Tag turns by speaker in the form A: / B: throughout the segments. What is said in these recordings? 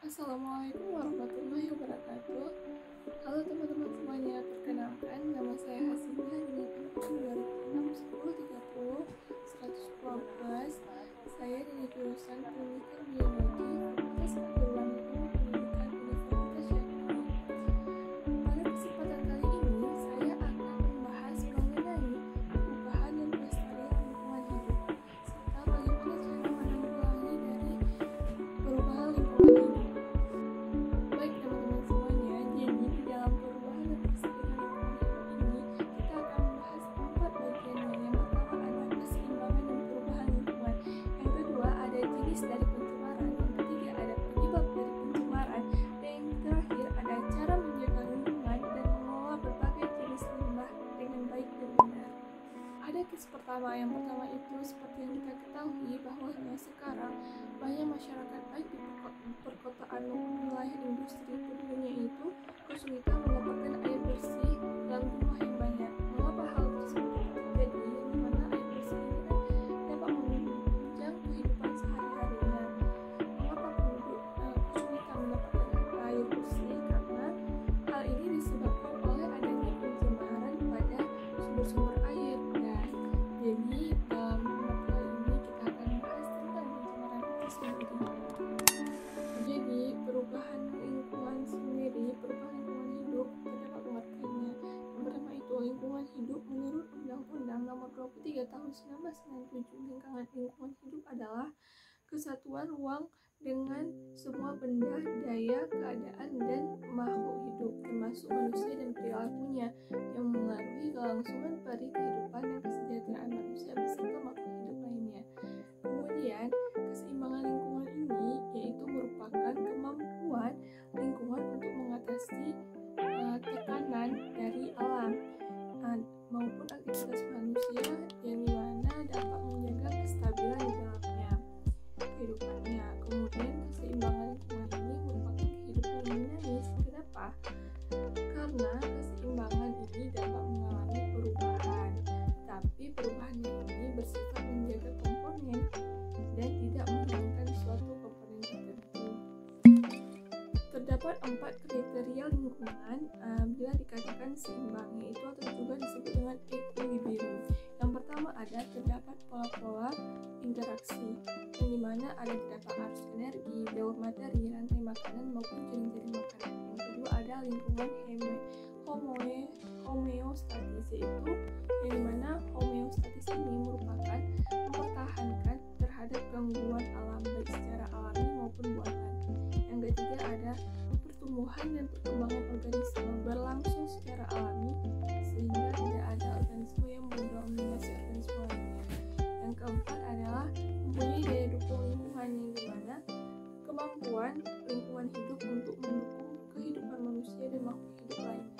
A: Assalamualaikum warahmatullahi wabarakatuh. Halo teman-teman semuanya, perkenalkan nama saya Hasinah dengan angka 2006 1030 112. Saya dari jurusan Pendidikan Biologi Fakultas Keguruan Tinggi Pendidikan Universitas Syarif. Pada kesempatan kali ini, saya akan membahas mengenai perubahan dan pelestarian lingkungan hidup, serta bagaimana cara menanggulangi dari perubahan lingkungan hidup. Baik teman-teman semuanya, jadi di dalam perubahan dan pelestarian lingkungan hidup ini, kita akan membahas 4 bagiannya. Yang pertama ada keseimbangan dan perubahan lingkungan. Yang kedua ada jenis dari pencemaran. Yang ketiga ada penyebab dari pencemaran. Dan yang terakhir ada cara menjaga lingkungan dan mengelola berbagai jenis limbah dengan baik dan benar. Ada case pertama, yang pertama itu seperti yang kita ketahui bahwa sekarang banyak masyarakat baik di perkotaan maupun wilayah industri penduduknya itu kesulitan mendapatkan air bersih dalam jumlah yang banyak. Mengapa hal tersebut terjadi? Di mana air bersih ini kan dapat menunjang kehidupan sehari-harinya. Mengapa penduduk kesulitan mendapatkan air bersih? Karena hal ini disebabkan oleh adanya pencemaran pada sumber-sumber air. Dan jadi dalam materi ini kita akan membahas tentang pencemaran itu sendiri. Jadi perubahan lingkungan sendiri, perubahan lingkungan hidup terdapat pengertiannya. Yang pertama itu lingkungan hidup menurut Undang-Undang Nomor 23 Tahun 1997 lingkungan hidup adalah kesatuan ruang dengan semua benda, daya, keadaan, dan makhluk hidup, termasuk manusia dan perilakunya, yang mengaruhi kelangsungan pada kehidupan dan kesejahteraan manusia beserta makhluk hidup lainnya. Kemudian, keseimbangan lingkungan ini yaitu merupakan kemampuan lingkungan untuk mengatasi tekanan dari alam maupun aktivitas manusia yang dimana dapat menjaga kestabilan di dalamnya kehidupannya. Kemudian keseimbangan lingkungan ini merupakan kehidupan yang dinamis. Kenapa? Karena keseimbangan ini dapat mengalami perubahan, tapi perubahan ini bersifat menjaga komponen dan tidak menghilangkan suatu komponen tertentu. Terdapat 4 kriteria lingkungan bila dikatakan seimbang, yaitu atau juga disebut dengan equilibrium. Yang pertama ada terdapat pola-pola interaksi, yang dimana ada terdapat arus energi, daur materi, rantai makanan maupun jaring-jaring makanan. Yang kedua ada lingkungan homeostatis, yaitu yang dimana homeostatis ini merupakan mempertahankan terhadap gangguan alam baik secara alami maupun buatan. Yang ketiga ada pertumbuhan dan perkembangan organisme berlangsung secara alami sehingga tidak ada organisme yang mendominasi organisme lainnya. Yang keempat adalah mempunyai daya dukung lingkungan, yang dimana kemampuan lingkungan hidup untuk mendukung kehidupan manusia dan makhluk hidup lainnya.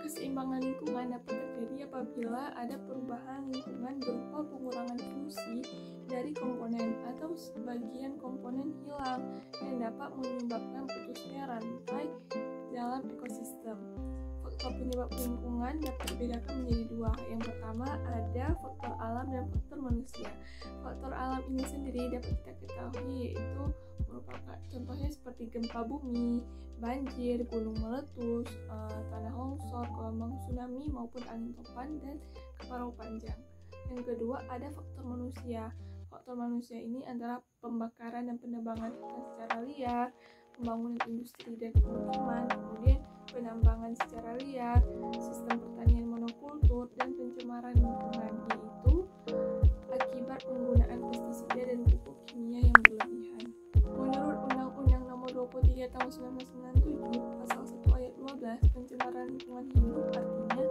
A: Keseimbangan lingkungan dapat terjadi apabila ada perubahan lingkungan berupa pengurangan fungsi dari komponen atau sebagian komponen hilang yang dapat menyebabkan putusnya rantai dalam ekosistem. Faktor penyebab lingkungan dapat dibedakan menjadi dua. Yang pertama ada faktor alam dan faktor manusia. Faktor alam ini sendiri dapat kita ketahui yaitu merupakan contohnya seperti gempa bumi, banjir, gunung meletus, tanah longsor, gelombang tsunami maupun angin topan dan kemarau panjang. Yang kedua ada faktor manusia. Faktor manusia ini adalah pembakaran dan penebangan hutan secara liar, pembangunan industri dan pemukiman, kemudian penambangan secara liar, sistem pertanian monokultur, dan pencemaran lingkungan, yaitu akibat penggunaan pestisida dan pupuk kimia yang berlebihan. Menurut Undang-Undang Nomor 23 Tahun 1997 Pasal 1 Ayat 12, pencemaran lingkungan hidup artinya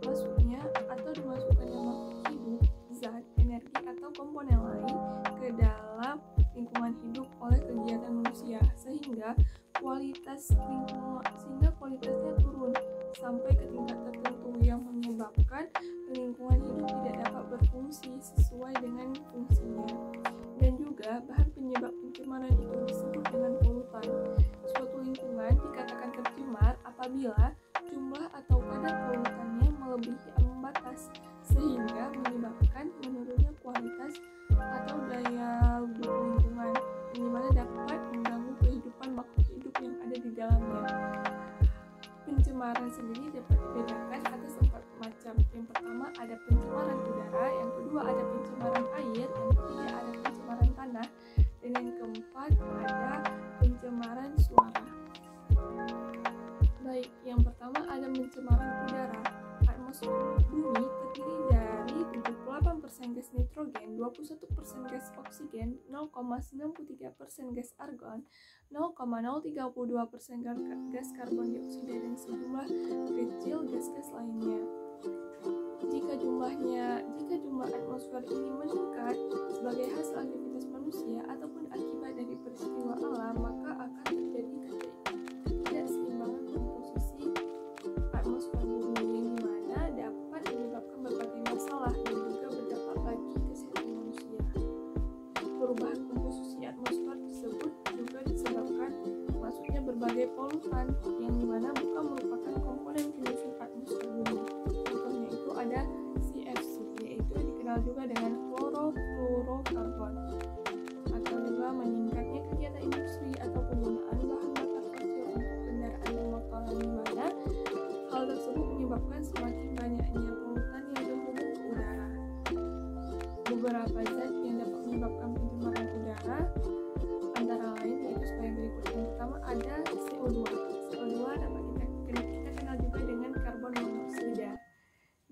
A: masuknya atau dimasukkannya makhluk hidup, zat, energi atau komponen lain ke dalam lingkungan hidup oleh kegiatan manusia sehingga kualitasnya turun sampai ke tingkat tertentu yang menyebabkan lingkungan hidup tidak dapat berfungsi sesuai dengan fungsinya. Dan juga bahan penyebab pencemaran itu disebut dengan polutan. Suatu lingkungan dikatakan tercemar apabila jumlah atau kadar polutannya melebihi ambang batas sehingga menyebabkan menurunnya kualitas atau daya dukung lingkungan, yang dimana dapat mengganggu nitrogen, 21% gas oksigen, 0,93% gas argon, 0,032% gas karbon dioksida, dan sejumlah kecil gas-gas lainnya. Jika jumlah atmosfer ini meningkat sebagai hasil aktivitas manusia ataupun akibat dari peristiwa alam, maka akan terjadi ketidakseimbangan komposisi atmosfer bumi yang dimana dapat menyebabkan berbagai masalah dan juga berdampak bagi kesehatan manusia. Perubahan komposisi atmosfer tersebut juga disebabkan masuknya berbagai polutan yang dimana bukan merupakan komponen penyusun atmosfer bumi. Contohnya itu ada CFC, yaitu dikenal juga dengan klorofluorokarbon, atau juga meningkatnya kegiatan industri atau penggunaan bahan bakar fosil untuk kendaraan bermotor, di mana hal tersebut menyebabkan semakin banyaknya polutan yang terhubung ke udara. Beberapa zat yang dapat menyebabkan pencemaran udara antara lain yaitu sebagai berikut. Yang pertama ada CO2. CO2 dapat kita kenal juga dengan karbon monoksida.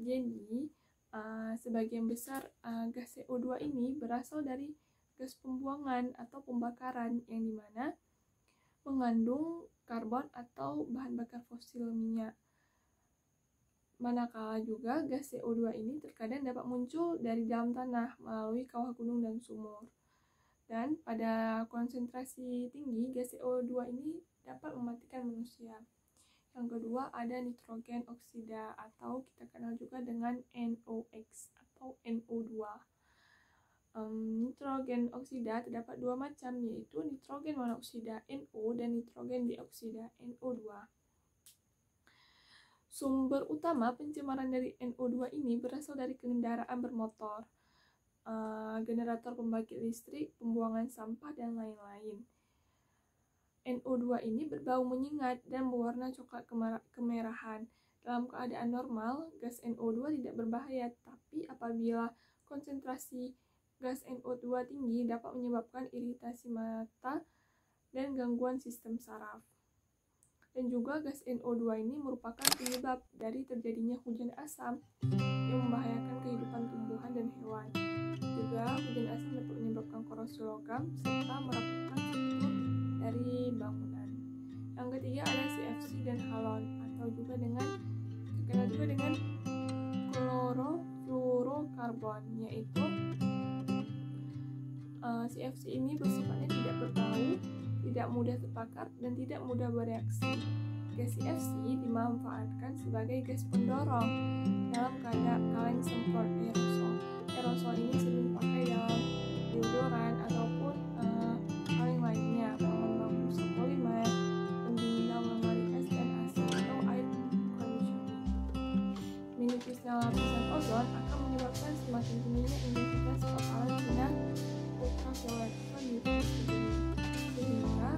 A: Jadi sebagian besar gas CO2 ini berasal dari gas pembuangan atau pembakaran yang dimana mengandung karbon atau bahan bakar fosil minyak. Manakala juga gas CO2 ini terkadang dapat muncul dari dalam tanah melalui kawah gunung dan sumur. Dan pada konsentrasi tinggi, gas CO2 ini dapat mematikan manusia. Yang kedua ada nitrogen oksida atau kita kenal juga dengan NOx atau NO2. Nitrogen oksida terdapat dua macam, yaitu nitrogen monoksida NO dan nitrogen dioksida NO2. Sumber utama pencemaran dari NO2 ini berasal dari kendaraan bermotor, generator pembangkit listrik, pembuangan sampah, dan lain-lain. NO2 ini berbau menyengat dan berwarna coklat kemerahan. Dalam keadaan normal, gas NO2 tidak berbahaya, tapi apabila konsentrasi gas NO2 tinggi dapat menyebabkan iritasi mata dan gangguan sistem saraf. Dan juga gas NO2 ini merupakan penyebab dari terjadinya hujan asam yang membahayakan kehidupan tumbuhan dan hewan. Juga hujan asam dapat menyebabkan korosi logam serta merapuhkan struktur dari bangunan. Yang ketiga ada CFC dan halon atau juga dikenal juga dengan klorofluorokarbon, yaitu CFC ini bersifatnya tidak berbau, tidak mudah terbakar, dan tidak mudah bereaksi. Gas CFC dimanfaatkan sebagai gas pendorong dalam kaleng semprot aerosol. Aerosol ini sering dipakai dalam deodoran ataupun kaleng lainnya, pengembang busa polimer, pendingin dalam lemari es dan AC atau air conditioning. Menipisnya lapisan ozon akan menyebabkan semakin tingginya intensitas paparan sinar ultraviolet di bumi, sehingga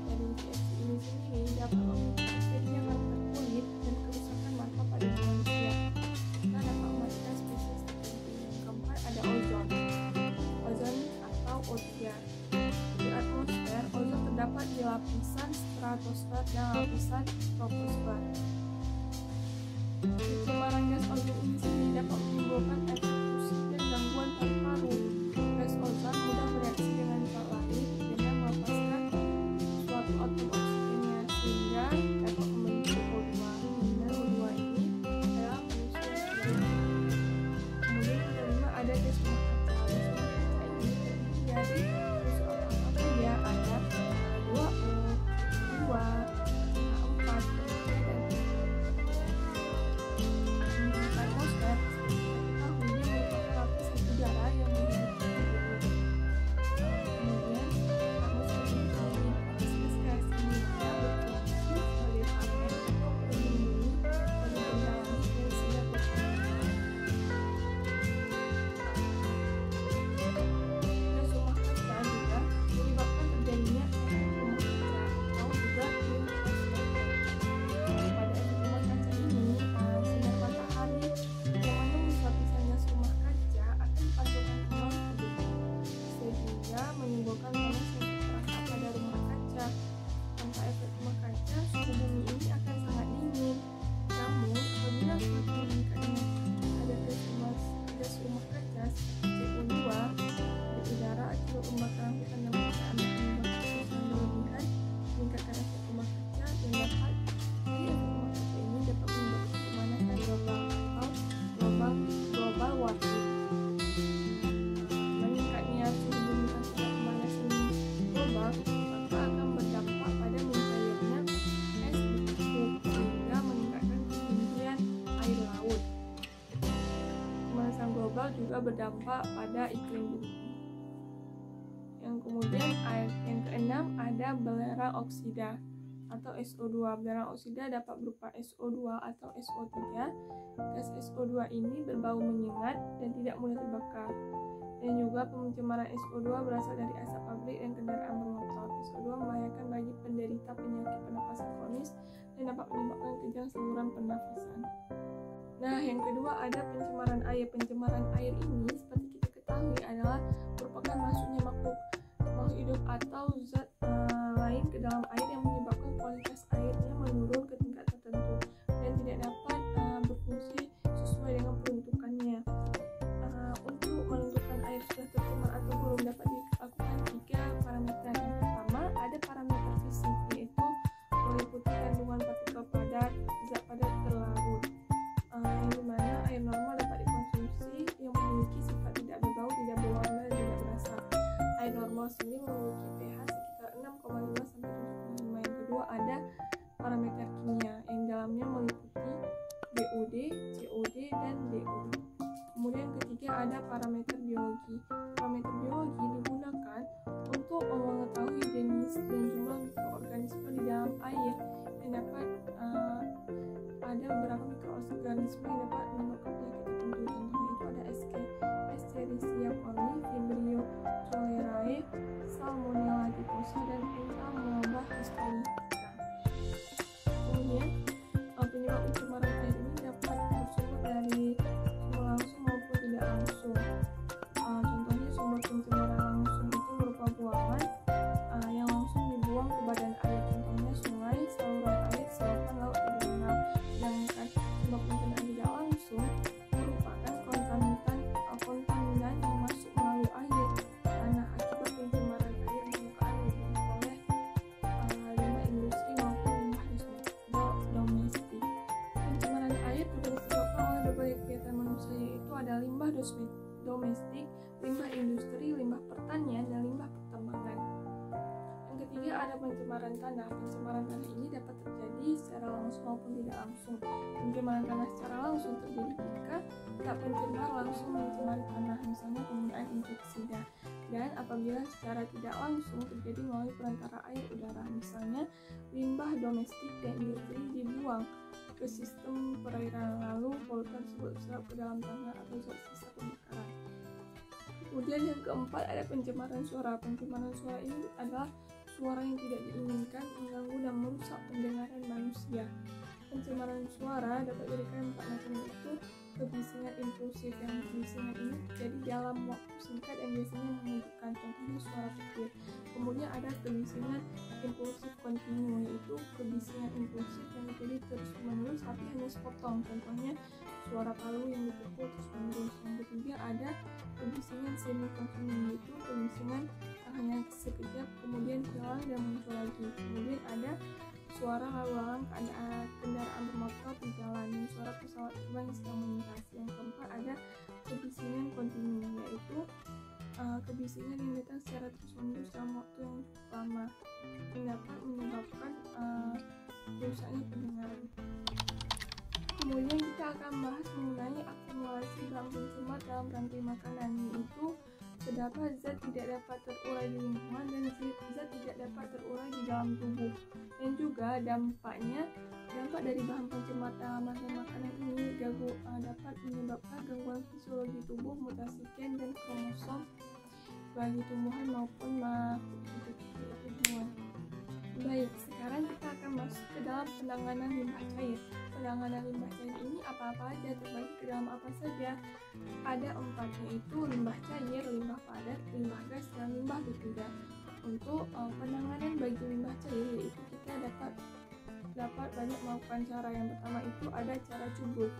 A: dari CFC ini sendiri dapat memicu terjadinya kanker kulit dan kerusakan mata pada manusia, serta dapat mematikan spesies tertentu. Yang keempat ada ozon atau O3. Di atmosfer, ozon terdapat di lapisan stratosfer dan lapisan troposfer. Pencemaran gas ozon ini sendiri dapat menimbulkan efek pusing dan gangguan paru-paru. Gas ozon mudah bereaksi dengan zat lain dengan melepaskan suatu atom oksigennya sehingga dapat membentuk O2. Dan O2 ini adalah manusia sendiri. Kemudian yang kelima ada gas rumah kaca. Gas rumah kaca ini terdiri dari unsur apa saja, ada 2O, 2, 4, dan 3. kebakaran hutan dan perusahaan penyumbang gas yang berlebihan, meningkatkan efek rumah kaca, dan dapat efek rumah kaca ini dapat menyebabkan pemanasan global atau global warming. Meningkatnya suhu bumi pasca pemanasan global maka akan berdampak pada mencairnya es di kutub sehingga meningkatkan ketinggian air laut. Pemanasan global juga berdampak pada iklim bumi. Yang kemudian yang keenam ada belerang oksida atau SO2. Belerang oksida dapat berupa SO2 atau SO3. Gas SO2 ini berbau menyengat dan tidak mudah terbakar. Dan juga pencemaran SO2 berasal dari asap pabrik dan kendaraan bermotor. SO2 membahayakan bagi penderita penyakit pernapasan kronis dan dapat menyebabkan kejang saluran pernafasan. Nah, yang kedua ada pencemaran air. Pencemaran air ini seperti kita ketahui adalah merupakan masuknya makhluk hidup atau zat lain ke dalam air yang menyebabkan kualitas airnya menurun ke tingkat tertentu dan tidak dapat berfungsi sesuai dengan peruntukannya. Untuk menentukan air sudah tercemar atau belum dapat dilakukan 3 parameter. Yang pertama ada parameter fisik, yaitu meliputi kandungan partikel padat, zat padat berlarut, yang dimana air normal dapat dikonsumsi yang memiliki sifat tidak berbau, tidak berwarna, dan tidak berasa. Air normal sendiri memiliki pH sekitar 6,5 sampai 7,5. Yang kedua ada parameter kimia yang dalamnya meliputi BOD, COD, dan DO. Kemudian ketiga ada parameter biologi. Parameter biologi digunakan untuk mengetahui jenis dan jumlah mikroorganisme di dalam air yang dapat ada beberapa mikroorganisme yang dapat menyebabkan penyakit tertentu. Contohnya itu ada Escherichia coli, Vibrio cholerae, Salmonella typhosa, dan Entamoeba histolytica. Kemudian penyebab pencemaran air ini dapat bersumber dari sumber langsung maupun tidak langsung. Contohnya sumber pencemaran langsung itu berupa buangan yang langsung dibuang ke badan air. Contohnya sungai, saluran air, selokan, laut, dan danau. Sedangkan sumber pencemaran tidak langsung merupakan kontaminan yang masuk melalui air tanah akibat pencemaran air permukaan oleh limbah industri maupun limbah domestik. Pencemaran air juga disebabkan oleh berbagai kegiatan manusia, yaitu ada limbah domestik, limbah industri, limbah pertanian, dan limbah pertambangan. Yang ketiga ada pencemaran tanah. Pencemaran tanah ini dapat terjadi secara langsung maupun tidak langsung. Pencemaran tanah secara langsung terjadi jika zat pencemar langsung mencemari tanah, misalnya penggunaan inseksida. Dan apabila secara tidak langsung terjadi melalui perantara air udara, misalnya limbah domestik dan industri dibuang ke sistem perairan, lalu polutan tersebut diserap ke dalam tanah atau zat sisa pembakaran. Kemudian yang keempat ada pencemaran suara. Pencemaran suara ini adalah suara yang tidak diinginkan, mengganggu dan merusak pendengaran manusia. Pencemaran suara dapat diberikan 4 macam, yaitu kebisingan impulsif. Yang kebisingan ini terjadi dalam waktu singkat dan biasanya menunjukkan, contohnya suara petir. Kemudian ada kebisingan impulsif kontinu, yaitu kebisingan impulsif yang terjadi terus menerus tapi hanya sepotong, contohnya suara palu yang dipukul terus menerus. Yang ketiga ada kebisingan semi kontinu, yaitu kebisingan hanya sekejap kemudian hilang dan muncul lagi. Kemudian ada suara lalu lalang kendaraan bermotor di jalan, dan suara pesawat terbang yang sedang melintas. Yang keempat ada kebisingan kontinu, yaitu kebisingan yang datang secara terus-menerus dalam waktu yang cukup lama yang dapat menyebabkan rusaknya pendengaran. Kemudian kita akan bahas mengenai akumulasi bahan pencemar dalam rantai makanan, yaitu terdapat zat tidak dapat terurai di lingkungan dan zat tidak dapat terurai di dalam tubuh. Dan juga dampak dari bahan pencemar dalam rantai makanan ini dapat menyebabkan gangguan fisiologi tubuh, mutasi gen dan kromosom bagi tumbuhan maupun makhluk hidup seperti hewan. Baik, sekarang kita akan masuk ke dalam penanganan limbah cair. Penanganan limbah cair ini apa-apa aja, terbagi ke dalam apa saja? Ada 4, yaitu limbah cair, limbah padat, limbah gas, dan limbah B3. Untuk penanganan bagi limbah cair, yaitu kita dapat banyak melakukan cara. Yang pertama itu ada cara cubuk.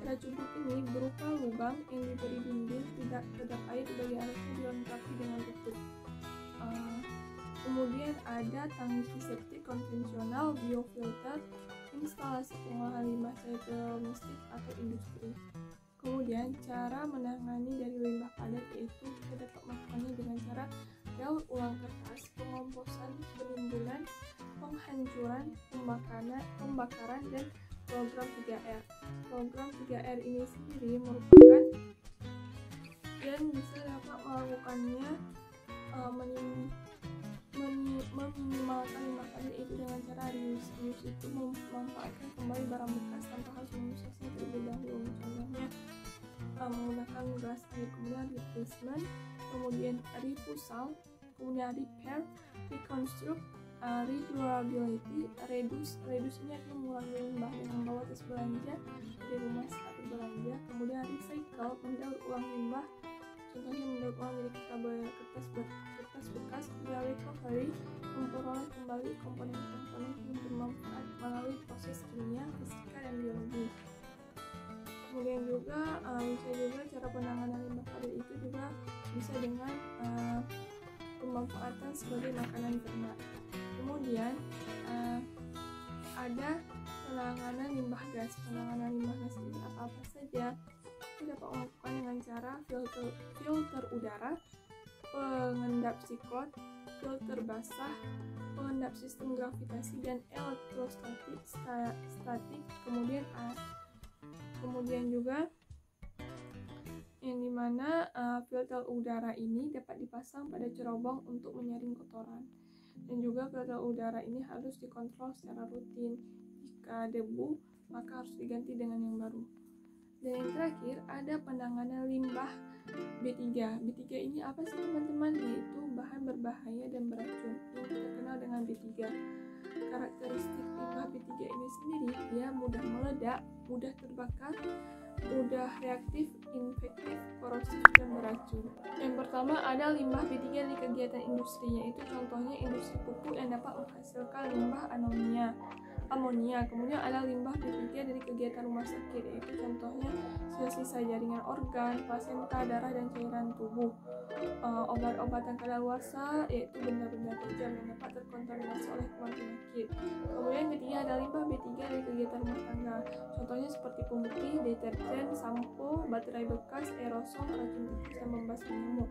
A: Cara cubuk ini berupa lubang yang diberi dinding, tidak kedap air, bagian atasnya dilengkapi dengan tutup. Kemudian ada tangki septik konvensional, biofilter, instalasi pengolahan limbah cair domestik atau industri. Kemudian cara menangani dari limbah padat yaitu kita dapat melakukannya dengan cara daur ulang kertas, pengomposan, penimbunan, penghancuran, pembakaran, dan program 3R. Program 3R ini sendiri merupakan dan bisa dapat melakukannya meminimalkan limbah padat itu dengan cara reuse. Reuse itu memanfaatkan kembali barang bekas tanpa harus mengusahanya terlebih dahulu. Contohnya menggunakan gas air, kemudian replacement, kemudian refusal, kemudian repair, reconstruct, redurability, reduce ini akan mengurangi limbah dengan membawa tas belanja dari rumah saat berbelanja. Kemudian recycle, mendaur ulang limbah, contohnya mendaur ulang dari kertas bekas. Kemudian recovery, memperoleh kembali komponen-komponen yang bermanfaat melalui proses kimia, fisika, dan biologi. Kemudian juga bisa juga cara penanganan limbah padat itu juga bisa dengan pemanfaatan sebagai makanan ternak. Kemudian ada penanganan limbah gas. Penanganan limbah gas ini apa-apa saja? Kita dapat melakukan dengan cara filter udara, pengendap siklon, filter basah, pengendap sistem gravitasi, dan elektrostatik. Kemudian juga yang dimana filter udara ini dapat dipasang pada cerobong untuk menyaring kotoran, dan juga filter udara ini harus dikontrol secara rutin. Jika debu maka harus diganti dengan yang baru. Dan yang terakhir ada penanganan limbah B3. B3 ini apa sih teman-teman? Yaitu bahan berbahaya dan beracun yang kita kenal dengan B3. Karakteristik limbah B3 ini sendiri, dia mudah meledak, mudah terbakar, mudah reaktif, infektif, korosif, dan beracun. Yang pertama ada limbah B3 di kegiatan industri, yaitu contohnya industri pupuk yang dapat menghasilkan limbah amonia. Kemudian ada limbah B3 dari kegiatan rumah sakit, yaitu contohnya sisa jaringan organ, plasenta, darah, dan cairan tubuh. Obat-obatan kadaluarsa, yaitu benda-benda tajam yang dapat terkontaminasi oleh kuman penyakit. Kemudian ketiga ada limbah B3 dari kegiatan rumah tangga, contohnya seperti pemutih, deterjen, sampo, baterai bekas, aerosol, racun tikus, dan membasmi nyamuk.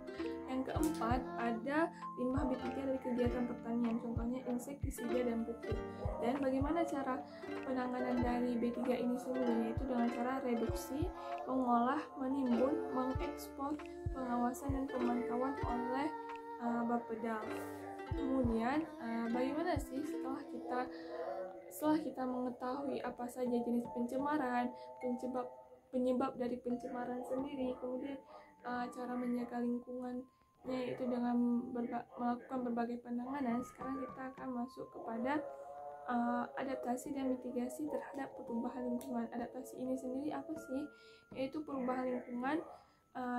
A: Yang keempat ada limbah B3 dari kegiatan pertanian, contohnya insektisida dan pupuk. Dan bagaimana cara penanganan dari B3 ini sendiri, yaitu dengan cara reduksi, mengolah, menimbun, mengekspor, pengawasan, dan pemantauan oleh Bapeda. Kemudian bagaimana sih setelah kita mengetahui apa saja jenis pencemaran, penyebab dari pencemaran sendiri, kemudian cara menjaga lingkungannya yaitu dengan melakukan berbagai penanganan. Sekarang kita akan masuk kepada adaptasi dan mitigasi terhadap perubahan lingkungan. Adaptasi ini sendiri apa sih? Yaitu perubahan lingkungan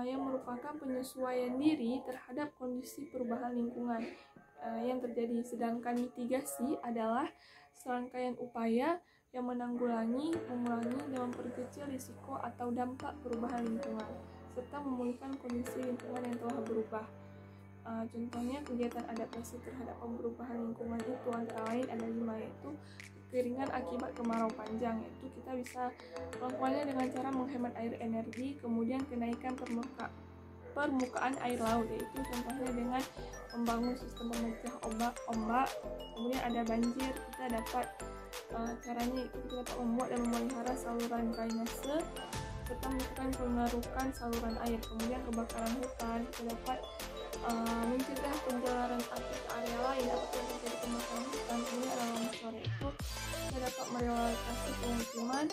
A: yang merupakan penyesuaian diri terhadap kondisi perubahan lingkungan yang terjadi. Sedangkan mitigasi adalah serangkaian upaya yang menanggulangi, mengurangi, dan memperkecil risiko atau dampak perubahan lingkungan, serta memulihkan kondisi lingkungan yang telah berubah. Contohnya kegiatan adaptasi terhadap perubahan lingkungan itu antara lain ada 5, yaitu kekeringan akibat kemarau panjang, yaitu kita bisa melakukannya dengan cara menghemat air energi. Kemudian kenaikan permukaan air laut, yaitu contohnya dengan membangun sistem pemecah ombak. Kemudian ada banjir, kita dapat caranya itu kita dapat membuat dan memelihara saluran drainase serta melakukan pengerukan saluran air. Kemudian kebakaran hutan, kita dapat mencegah penjalaran api ke area lain apabila terjadi kebakaran hutan. Kemudian ada longsor, itu kita dapat merelokasi pemukiman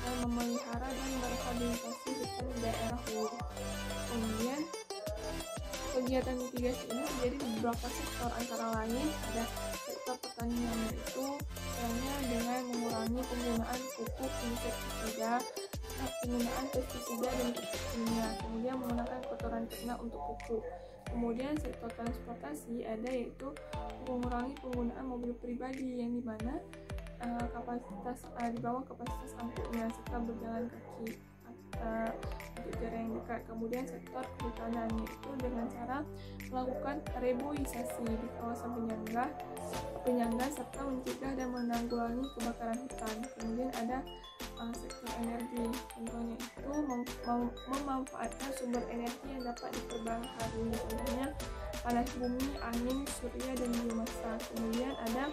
A: dan memelihara dan merehabilitasi hutan di daerah hulu. Kemudian kegiatan mitigasi ini terjadi di beberapa sektor, antara lain ada sektor pertanian, yaitu caranya dengan mengurangi penggunaan pupuk insektisida, penggunaan pestisida dan pupuk kimia, kemudian menggunakan kotoran ternak untuk pupuk. Kemudian sektor transportasi ada, yaitu mengurangi penggunaan mobil pribadi yang dimana kapasitas di bawah kapasitas angkutnya, serta berjalan kaki untuk jarak yang dekat. Kemudian sektor kehutanan, yaitu dengan cara melakukan reboisasi di kawasan penyangga serta mencegah dan menanggulangi kebakaran hutan. Kemudian ada sektor energi, contohnya itu memanfaatkan sumber energi yang dapat diperbaharui, contohnya panas bumi, angin, surya, dan biomasa. Kemudian ada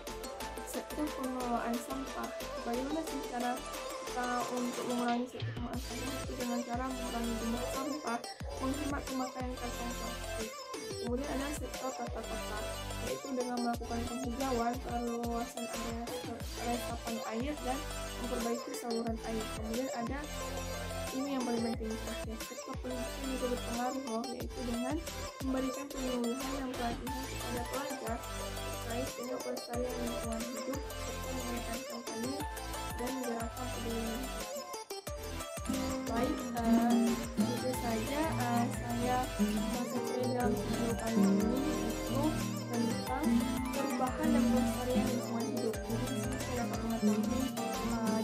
A: sektor pengelolaan sampah. Bagaimana sih cara kita untuk mengurangi sektor pengelolaan sampah? Itu dengan cara mengurangi jumlah sampah, menghemat pemakaian kantong plastik. Kemudian ada sektor tata kota, yaitu dengan melakukan penghijauan, perluasan area resapan air, dan memperbaiki saluran air. Kemudian ada ini yang paling penting, sektor pendidikan juga berpengaruh loh, yaitu dengan memberikan penyuluhan dan pelatihan kepada pelajar terkait dengan pelestarian lingkungan hidup serta mengadakan kampanye dan gerakan peduli lingkungan. Baik, itu saja saya masuk dalam video kali ini, yaitu tentang perubahan dan pelestarian lingkungan hidup. Jadi di sini saya dapat mengetahui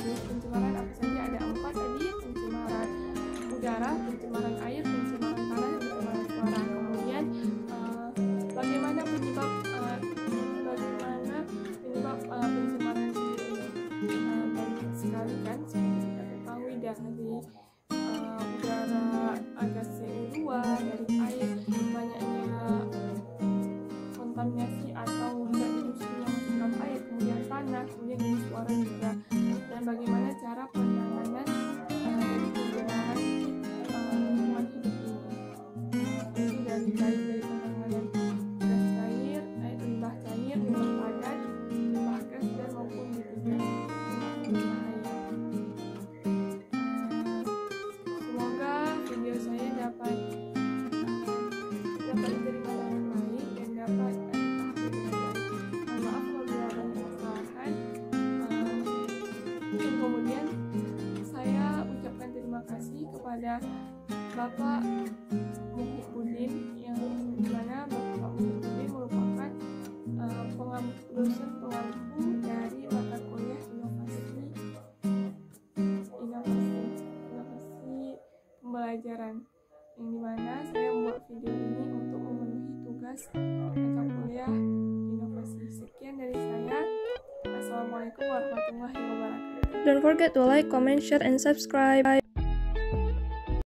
A: jenis pencemaran apa saja. Ada 4 tadi: pencemaran udara, pencemaran air, pencemaran tanah, dan pencemaran suara. Kemudian bagaimana penyebab pencemaran sendiri? Banyak sekali kan, seperti kita ketahui dari udara, gas CO2, dari air, banyaknya kontaminasi atau zat industri yang masuk dalam air, kemudian tanah, kemudian dari suara juga. Dan bagaimana cara penanganan dari pencemaran lingkungan hidup ini? Itu dari penanganan gas cair, limbah cair, limbah padat, limbah gas, dan maupun juga berbahaya. Semoga video saya dapat diterima dengan baik dan dapat dipahami dengan baik. Maaf apabila ada kesalahan. Dan kemudian saya ucapkan terima kasih kepada Bapak Muhyiddin, yang dimana Bapak Muhyiddin merupakan dosen pengampu dari mata kuliah inovasi pembelajaran, yang dimana saya membuat video ini untuk memenuhi tugas mata kuliah inovasi. Sekian dari saya. Assalamualaikum warahmatullahi wabarakatuh.
B: Don't forget to like, comment, share, and subscribe.